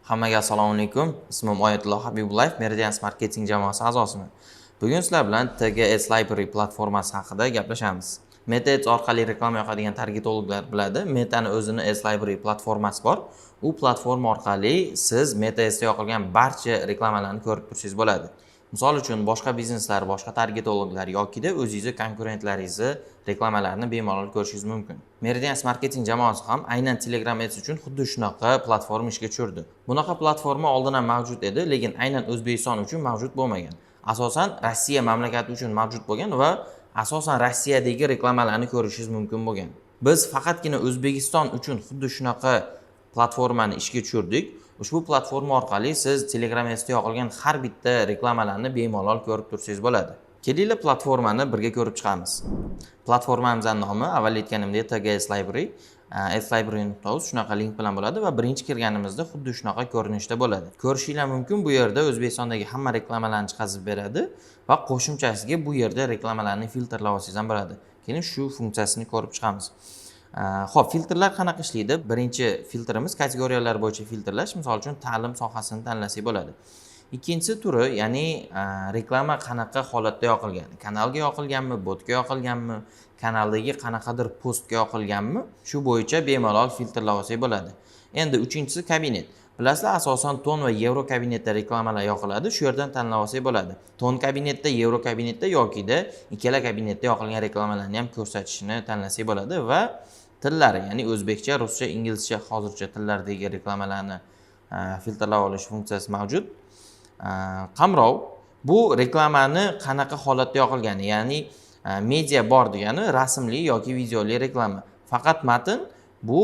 Hammaga assalomu alaykum. Ismim Oyatullo Habibullayev, Meridians Marketing jamoasi a'zosiman. Bugun sizlar bilan TGS Library platformasi haqida gaplashamiz. Meta Ads orqali reklama yoqadigan targetologlar biladi. Meta'ning o'zini Ads Library platformasi bor. U platforma orqali siz Meta Ads'da yoqilgan barcha reklamalarni ko'rib tursangiz bo'ladi. Misol uchun boshqa bizneslar, boshqa targetologlar yokida o'zingizni konkurentlaringizni reklamalarini bemalol ko'rishingiz mumkin. Meridians Marketing jamoasi ham aynan Telegram Ads uchun xuddi shunaqa platforma ishga tushirdi. Bunaqa platforma oldin ham mavjud edi, lekin aynan O'zbekiston uchun mavjud bo'lmagan. Asosan Rossiya mamlakati uchun mavjud bo'lgan va asosan Rossiyadagi reklamalarni ko'rishingiz mumkin bo'lgan. Biz faqatgina O'zbekiston uchun xuddi shunaqa platformani ishga tushirdik. Ushbu platforma orqali siz Telegram Ads'da yoqilgan har bitta reklamalarni bemalol ko'rib tursangiz bo'ladi. Kelinglar platformani birga ko'rib chiqamiz. Platformamizning nomi avval aytganimdek TGS Library, adslibrary.uz shunaqa link bilan bo'ladi va birinchi kirganimizda xuddi shunaqa ko'rinishda bo'ladi. Ko'rishinglar mumkin, bu yerda O'zbekistondagi hamma reklamalarni chiqazib beradi va qo'shimchasiga bu yerda reklamalarni filtrlab olsangiz ham bo'ladi. Keyin shu funksiyasini ko'rib chiqamiz. Xo'p, filtrlar qanaqa ishlaydi? Birinchi filtrimiz kategoriyalar bo'yicha filtrlash, misol uchun ta'lim sohasini tanlasak bo'ladi. Ikkinchisi turi, ya'ni reklama qanaqa holatda yoqilgan? Kanalga yoqilganmi, botga yoqilganmi, kanaldagi qanaqadir postga yoqilganmi? Shu bo'yicha bemalol filtrlab olsak bo'ladi. Endi uchinchisi kabinet. Bilasizlar, asosan ton va yevro kabinetda reklamalar yoqiladi. Shu yerdan tanlab olsak bo'ladi. Ton kabinetda, yevro kabinetda yokida ikkala kabinetda yoqilgan reklamalarni ham ko'rsatishni tanlasak bo'ladi va tillari, ya'ni o'zbekcha, ruscha, inglizcha hozircha tillardagi reklamalarni filtrlab olish funksiyasi mavjud. Qamrov bu reklamani qanaqa holatda yoqilgani, ya'ni media bor degani rasmli yoki videoli reklama. Faqat matn bu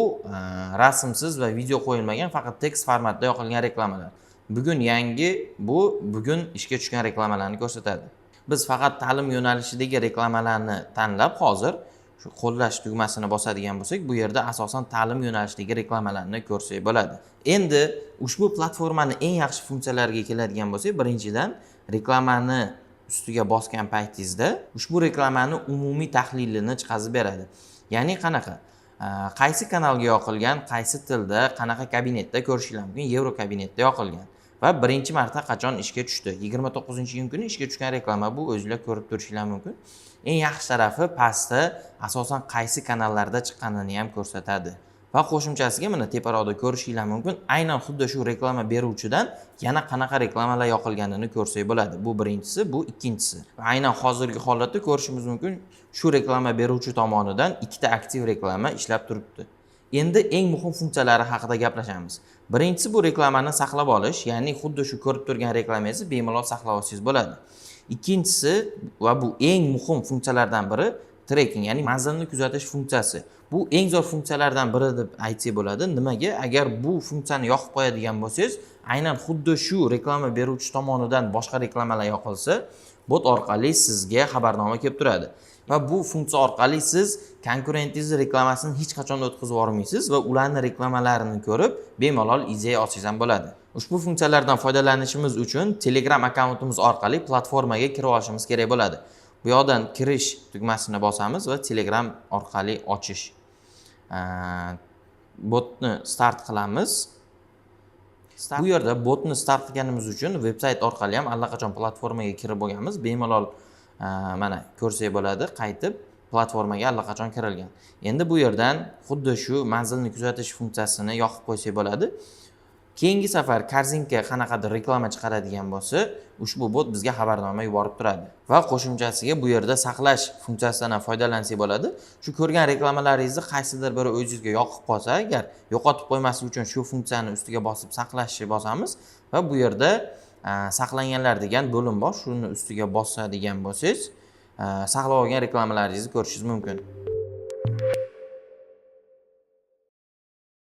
rasmsiz va video qo'yilmagan, faqat tekst formatda yoqilgan reklamalar. Bugun yangi bu bugun ishga tushgan reklamalarni ko'rsatadi. Biz faqat ta'lim yo'nalishidagi reklamalarni tanlab hozir shu qo'llash tugmasini bosadigan bo'lsak, bu yerda asosan ta'lim yo'nalishidagi reklamalarni ko'rsak bo'ladi. Endi ushbu platformani eng yaxshi funksiyalariga keladigan bo'lsak, birinchidan reklamani ustiga bosgan paytingizda ushbu reklamani umumiy tahlilini chiqazib beradi. Ya'ni qanaqa? Qaysi kanalga yoqilgan, qaysi tilda, qanaqa kabinetda ko'rishingiz mumkin? Yevro kabinetda yoqilgan. Va birinchi marta qachon ishga tushdi? 29-iyun kuni ishga tushgan reklama, bu o'zingizlar ko'rib turishingiz mumkin. Eng yaxshi tarafi pastda asosan qaysi kanallarda chiqqanini ham ko'rsatadi. Va qo'shimchasiga mana teparoqda ko'rishingiz mumkin, aynan xuddi shu reklama beruvchidan yana qanaqa reklamalar yoqilganini ko'rsak bo'ladi. Bu birinchisi, bu ikkinchisi. Va aynan hozirgi holatda ko'rishimiz mumkin, shu reklama beruvchi tomonidan ikkita aktiv reklama ishlab turibdi. Endi eng muhim funksiyalari haqida gaplashamiz. Birinchisi bu reklamani saqlab olish, ya'ni xuddi shu ko'rib turgan reklamangizni bemalol saqlab olsangiz bo'ladi. Ikkinchisi va bu eng muhim funksiyalardan biri tracking, ya'ni manzilni kuzatish funksiyasi. Bu eng zo'r funksiyalardan biri deb aytsak bo'ladi. Nimaga? Agar bu funksiyani yoqib qo'yadigan bo'lsangiz, aynan xuddi shu reklama beruvchi tomonidan boshqa reklamalar yoqilsa, bot orqali sizga xabarnoma kelib turadi. Va bu funksiya orqali siz konkurentingiz reklamasini hech qachon o'tkazib olmaysiz va ularning reklamalarini ko'rib bemalol izlay olsangiz ham bo'ladi. Ushbu funksiyalardan foydalanishimiz uchun Telegram akkauntimiz orqali platformaga kirib olishimiz kerak bo'ladi. Bu yoqdan kirish tugmasini bosamiz va Telegram orqali ochish. Botni start qilamiz. Bu yerda botni start qilganimiz uchun veb-sayt orqali ham allaqachon platformaga kirib bo'lganmiz. Bemalol mana ko'rsak bo'ladi, qaytib platformaga allaqachon kirilgan. Endi bu yerdan xuddi shu manzilni kuzatish funksiyasini yoqib qo'ysak bo'ladi. Keyingi safar korzinka qanaqadir reklama chiqaradigan bo'lsa, ushbu bot bizga xabarnoma yuborib turadi. Va qo'shimchasiga bu yerda saqlash funksiyasidan ham foydalansak bo'ladi. Shu ko'rgan reklamalaringizni qaysidir biri o'zingizga yoqib qolsa, agar yo'qotib qo'ymaslik uchun shu funksiyani ustiga bosib saqlashni bosamiz va bu yerda saqlanganlar degan bo'lim bor. Shuni ustiga bosadigan bo'lsangiz, saqlab olgan reklamalaringizni ko'rishingiz mumkin.